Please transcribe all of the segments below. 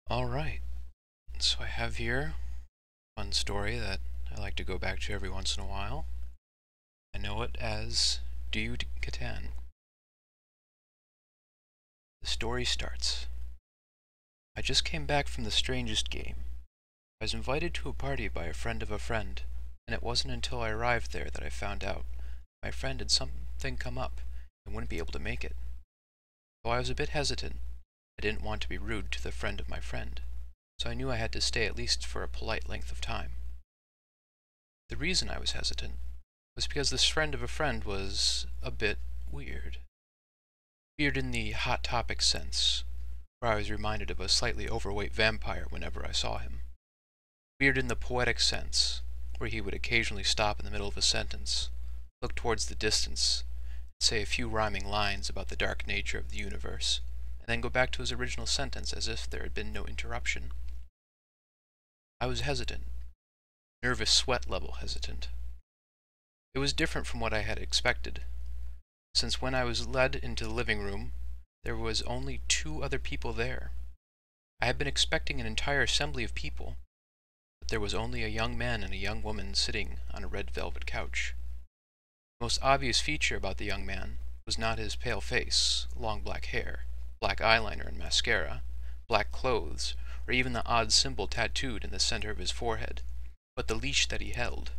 Alright, so I have here a fun story that I like to go back to every once in a while. I know it as You Catan. The story starts. I just came back from the strangest game. I was invited to a party by a friend of a friend, and it wasn't until I arrived there that I found out my friend had something come up and wouldn't be able to make it. Though I was a bit hesitant, I didn't want to be rude to the friend of my friend, so I knew I had to stay at least for a polite length of time. The reason I was hesitant was because this friend of a friend was a bit weird. Weird in the hot topic sense, where I was reminded of a slightly overweight vampire whenever I saw him. Weird in the poetic sense, where he would occasionally stop in the middle of a sentence, look towards the distance, and say a few rhyming lines about the dark nature of the universe, and then go back to his original sentence as if there had been no interruption. I was hesitant. Nervous sweat level hesitant. It was different from what I had expected, since when I was led into the living room, there was only 2 other people there. I had been expecting an entire assembly of people, but there was only a young man and a young woman sitting on a red velvet couch. The most obvious feature about the young man was not his pale face, long black hair, black eyeliner and mascara, black clothes, or even the odd symbol tattooed in the center of his forehead, but the leash that he held.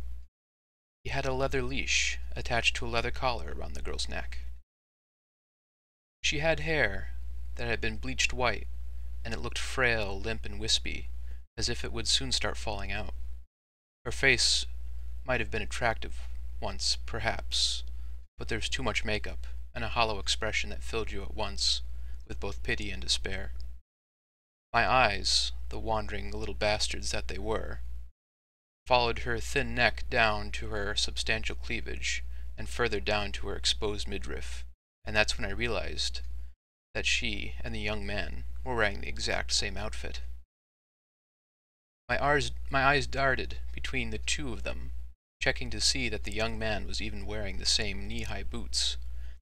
He had a leather leash attached to a leather collar around the girl's neck. She had hair that had been bleached white, and it looked frail, limp, and wispy, as if it would soon start falling out. Her face might have been attractive once, perhaps, but there was too much makeup, and a hollow expression that filled you at once with both pity and despair. My eyes, the wandering little bastards that they were, followed her thin neck down to her substantial cleavage, and further down to her exposed midriff, and that's when I realized that she and the young man were wearing the exact same outfit. My eyes darted between the 2 of them, checking to see that the young man was even wearing the same knee-high boots,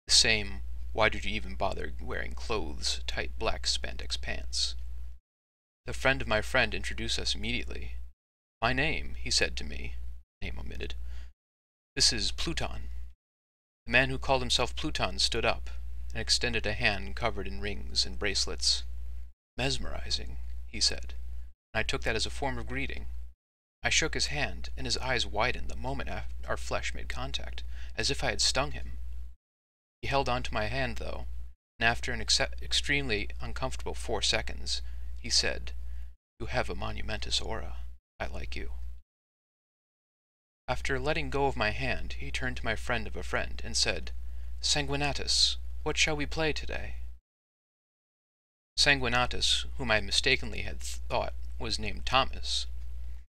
the same "why did you even bother wearing clothes" tight black spandex pants. The friend of my friend introduced us immediately. "My name," he said to me, name omitted. "This is Pluton." The man who called himself Pluton stood up and extended a hand covered in rings and bracelets. "Mesmerizing," he said, and I took that as a form of greeting. I shook his hand, and his eyes widened the moment our flesh made contact, as if I had stung him. He held on to my hand, though, and after an extremely uncomfortable 4 seconds, he said, "You have a monumentous aura. I like you." After letting go of my hand, he turned to my friend of a friend and said, "Sanguinatus, what shall we play today?" Sanguinatus, whom I mistakenly had thought was named Thomas,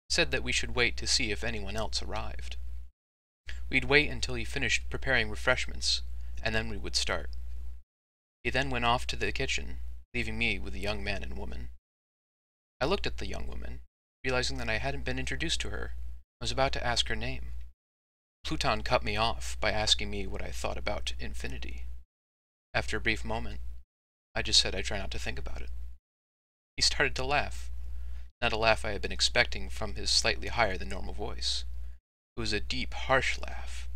said that we should wait to see if anyone else arrived. We'd wait until he finished preparing refreshments, and then we would start. He then went off to the kitchen, leaving me with the young man and woman. I looked at the young woman, realizing that I hadn't been introduced to her. I was about to ask her name. Pluton cut me off by asking me what I thought about infinity. After a brief moment, I just said I'd try not to think about it. He started to laugh, not a laugh I had been expecting from his slightly higher than normal voice. It was a deep, harsh laugh,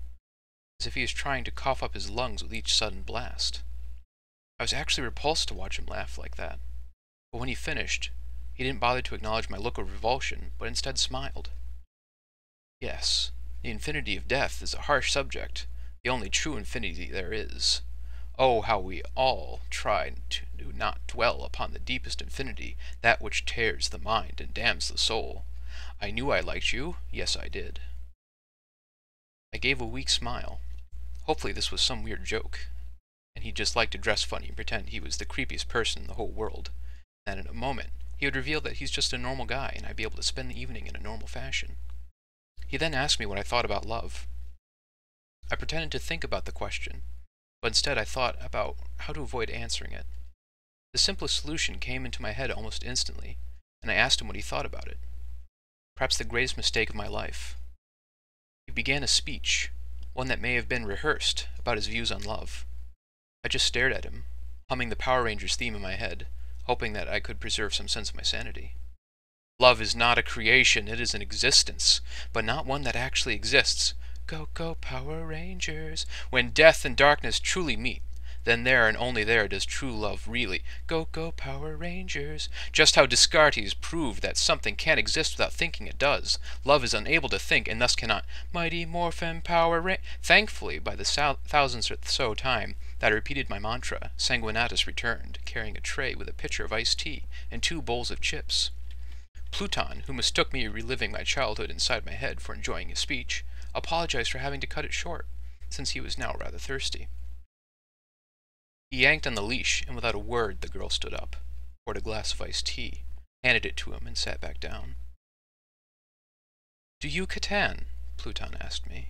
as if he was trying to cough up his lungs with each sudden blast. I was actually repulsed to watch him laugh like that, but when he finished, he didn't bother to acknowledge my look of revulsion, but instead smiled. "Yes, the infinity of death is a harsh subject, the only true infinity there is. Oh, how we all try to not dwell upon the deepest infinity, that which tears the mind and damns the soul. I knew I liked you, yes I did." I gave a weak smile. Hopefully this was some weird joke, and he'd just like to dress funny and pretend he was the creepiest person in the whole world, and in a moment he would reveal that he's just a normal guy and I'd be able to spend the evening in a normal fashion. He then asked me what I thought about love. I pretended to think about the question, but instead I thought about how to avoid answering it. The simplest solution came into my head almost instantly, and I asked him what he thought about it. Perhaps the greatest mistake of my life. He began a speech, one that may have been rehearsed, about his views on love. I just stared at him, humming the Power Rangers theme in my head, hoping that I could preserve some sense of my sanity. Love is not a creation, it is an existence, but not one that actually exists. Go, go, Power Rangers. When death and darkness truly meet, then there and only there does true love really. Go, go, Power Rangers. Just how Descartes proved that something can't exist without thinking it does. Love is unable to think and thus cannot. Mighty Morphin Power Rangers. Thankfully, by the thousandth or so time that I repeated my mantra, Sanguinatus returned, carrying a tray with a pitcher of iced tea and 2 bowls of chips. Pluton, who mistook me reliving my childhood inside my head for enjoying his speech, apologized for having to cut it short, since he was now rather thirsty. He yanked on the leash, and without a word the girl stood up, poured a glass of iced tea, handed it to him, and sat back down. "Do you Catan?" Pluton asked me.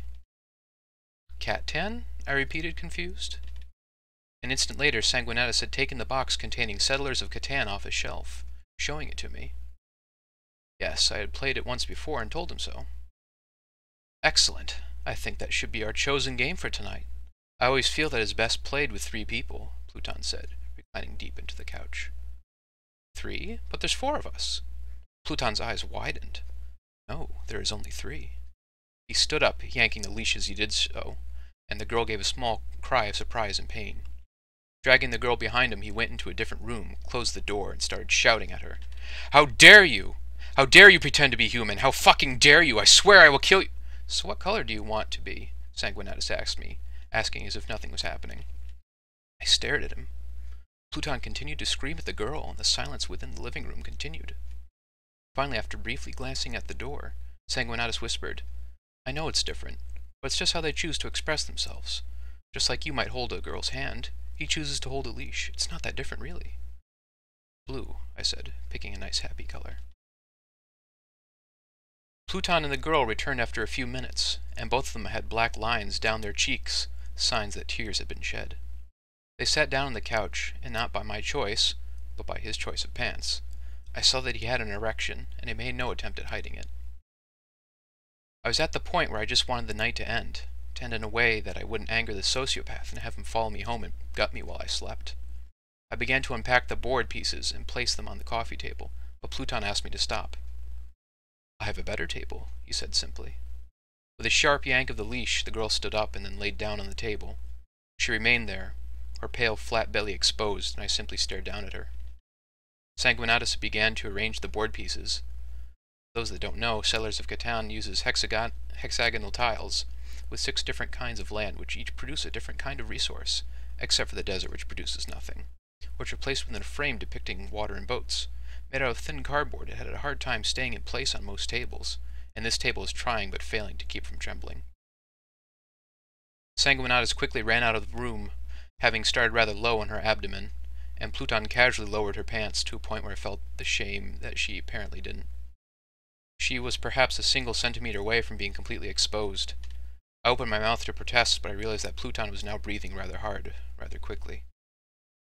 "Catan?" I repeated, confused. An instant later, Sanguinatus had taken the box containing Settlers of Catan off his shelf, showing it to me. Yes, I had played it once before and told him so. "Excellent. I think that should be our chosen game for tonight. I always feel that it's best played with 3 people, Pluton said, reclining deep into the couch. 3? But there's 4 of us. Pluton's eyes widened. No, there is only 3. He stood up, yanking the leash as he did so, and the girl gave a small cry of surprise and pain. Dragging the girl behind him, he went into a different room, closed the door, and started shouting at her. "How dare you! How dare you pretend to be human? How fucking dare you! I swear I will kill you!" "So what color do you want to be?" Sanguinatus asked me, asking as if nothing was happening. I stared at him. Pluton continued to scream at the girl, and the silence within the living room continued. Finally, after briefly glancing at the door, Sanguinatus whispered, "I know it's different, but it's just how they choose to express themselves. Just like you might hold a girl's hand, he chooses to hold a leash. It's not that different, really." "Blue," I said, picking a nice happy color. Pluton and the girl returned after a few minutes, and both of them had black lines down their cheeks, signs that tears had been shed. They sat down on the couch, and not by my choice, but by his choice of pants. I saw that he had an erection, and he made no attempt at hiding it. I was at the point where I just wanted the night to end in a way that I wouldn't anger the sociopath and have him follow me home and gut me while I slept. I began to unpack the board pieces and place them on the coffee table, but Pluton asked me to stop. "I have a better table," he said simply. With a sharp yank of the leash, the girl stood up and then laid down on the table. She remained there, her pale flat belly exposed, and I simply stared down at her. Sanguinatus began to arrange the board pieces. Those that don't know, Settlers of Catan uses hexagonal tiles with 6 different kinds of land, which each produce a different kind of resource, except for the desert, which produces nothing, which are placed within a frame depicting water and boats. Made out of thin cardboard, it had a hard time staying in place on most tables, and this table is trying but failing to keep from trembling. Sanguinatus quickly ran out of the room, having started rather low on her abdomen, and Pluton casually lowered her pants to a point where I felt the shame that she apparently didn't. She was perhaps a single centimeter away from being completely exposed. I opened my mouth to protest, but I realized that Pluton was now breathing rather hard, rather quickly.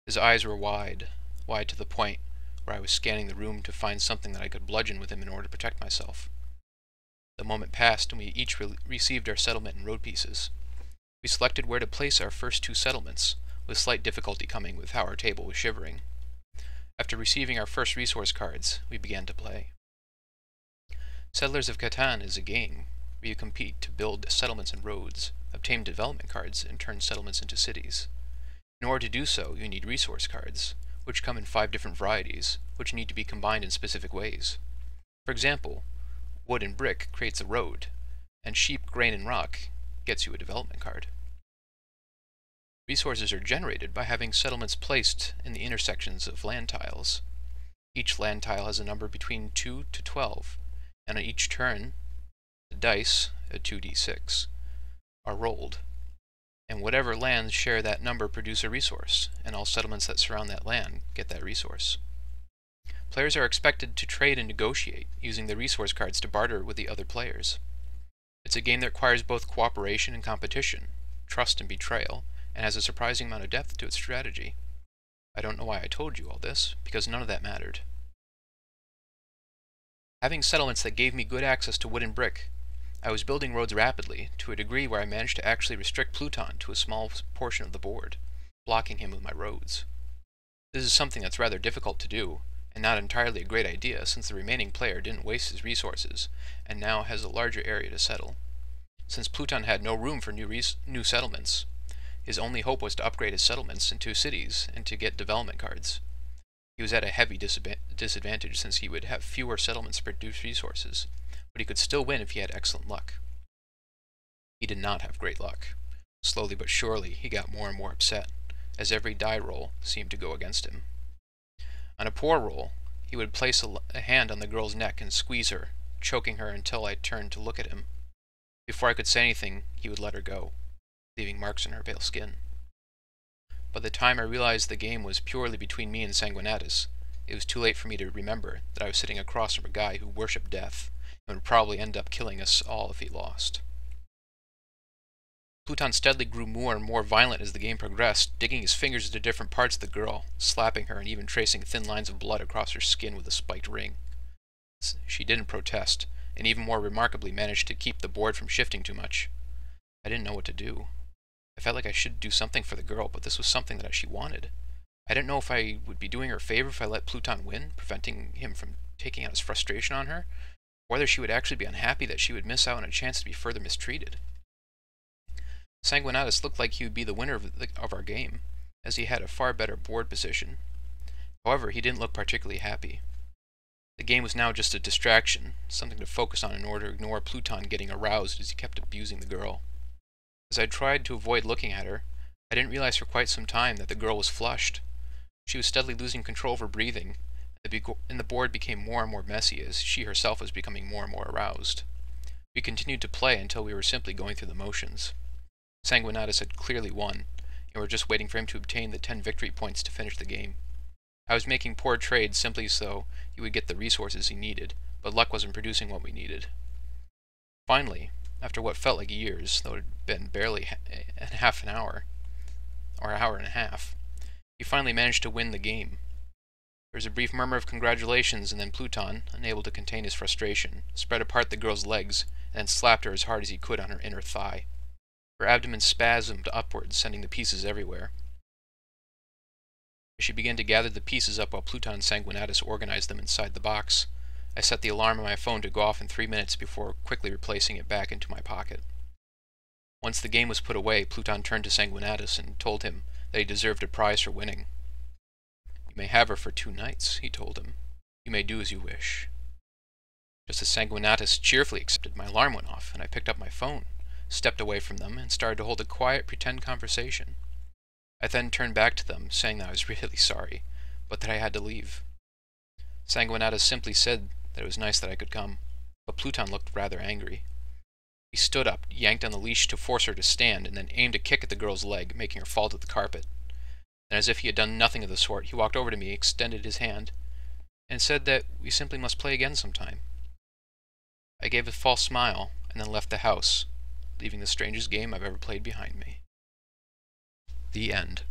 His eyes were wide to the point where I was scanning the room to find something that I could bludgeon with him in order to protect myself. The moment passed, and we each received our settlement and road pieces. We selected where to place our first 2 settlements, with slight difficulty coming with how our table was shivering. After receiving our first resource cards, we began to play. Settlers of Catan is a game where you compete to build settlements and roads, obtain development cards, and turn settlements into cities. In order to do so, you need resource cards, which come in 5 different varieties, which need to be combined in specific ways. For example, wood and brick creates a road, and sheep, grain, and rock gets you a development card. Resources are generated by having settlements placed in the intersections of land tiles. Each land tile has a number between 2 to 12, and on each turn, the dice, a 2d6, are rolled, and whatever lands share that number produce a resource, and all settlements that surround that land get that resource. Players are expected to trade and negotiate, using the resource cards to barter with the other players. It's a game that requires both cooperation and competition, trust and betrayal, and has a surprising amount of depth to its strategy. I don't know why I told you all this, because none of that mattered. Having settlements that gave me good access to wood and brick, I was building roads rapidly, to a degree where I managed to actually restrict Pluton to a small portion of the board, blocking him with my roads. This is something that's rather difficult to do, and not entirely a great idea since the remaining player didn't waste his resources, and now has a larger area to settle. Since Pluton had no room for new settlements, his only hope was to upgrade his settlements into cities and to get development cards. He was at a heavy disadvantage since he would have fewer settlements to produce resources, but he could still win if he had excellent luck. He did not have great luck. Slowly but surely, he got more and more upset, as every die roll seemed to go against him. On a poor roll, he would place a hand on the girl's neck and squeeze her, choking her until I turned to look at him. Before I could say anything, he would let her go, leaving marks on her pale skin. By the time I realized the game was purely between me and Sanguinatus, it was too late for me to remember that I was sitting across from a guy who worshipped death, and would probably end up killing us all if he lost. Pluton steadily grew more and more violent as the game progressed, digging his fingers into different parts of the girl, slapping her and even tracing thin lines of blood across her skin with a spiked ring. She didn't protest, and even more remarkably managed to keep the board from shifting too much. I didn't know what to do. I felt like I should do something for the girl, but this was something that she wanted. I didn't know if I would be doing her a favor if I let Pluton win, preventing him from taking out his frustration on her, or whether she would actually be unhappy that she would miss out on a chance to be further mistreated. Sanguinatus looked like he would be the winner of our game, as he had a far better board position. However, he didn't look particularly happy. The game was now just a distraction, something to focus on in order to ignore Pluton getting aroused as he kept abusing the girl. As I tried to avoid looking at her, I didn't realize for quite some time that the girl was flushed. She was steadily losing control of her breathing, and the board became more and more messy as she herself was becoming more and more aroused. We continued to play until we were simply going through the motions. Sanguinatus had clearly won, and we were just waiting for him to obtain the 10 victory points to finish the game. I was making poor trades simply so he would get the resources he needed, but luck wasn't producing what we needed. Finally, after what felt like years, though it had been barely half an hour, or an hour and a half, he finally managed to win the game. There was a brief murmur of congratulations, and then Pluton, unable to contain his frustration, spread apart the girl's legs and then slapped her as hard as he could on her inner thigh. Her abdomen spasmed upwards, sending the pieces everywhere. As she began to gather the pieces up while Pluton and Sanguinatus organized them inside the box, I set the alarm on my phone to go off in 3 minutes before quickly replacing it back into my pocket. Once the game was put away, Pluton turned to Sanguinatus and told him that he deserved a prize for winning. "You may have her for 2 nights, he told him. "You may do as you wish." Just as Sanguinatus cheerfully accepted, my alarm went off, and I picked up my phone, stepped away from them, and started to hold a quiet, pretend conversation. I then turned back to them, saying that I was really sorry, but that I had to leave. Sanguinatus simply said that it was nice that I could come, but Pluton looked rather angry. He stood up, yanked on the leash to force her to stand, and then aimed a kick at the girl's leg, making her fall to the carpet. Then, as if he had done nothing of the sort, he walked over to me, extended his hand, and said that we simply must play again sometime. I gave a false smile, and then left the house, leaving the strangest game I've ever played behind me. The end.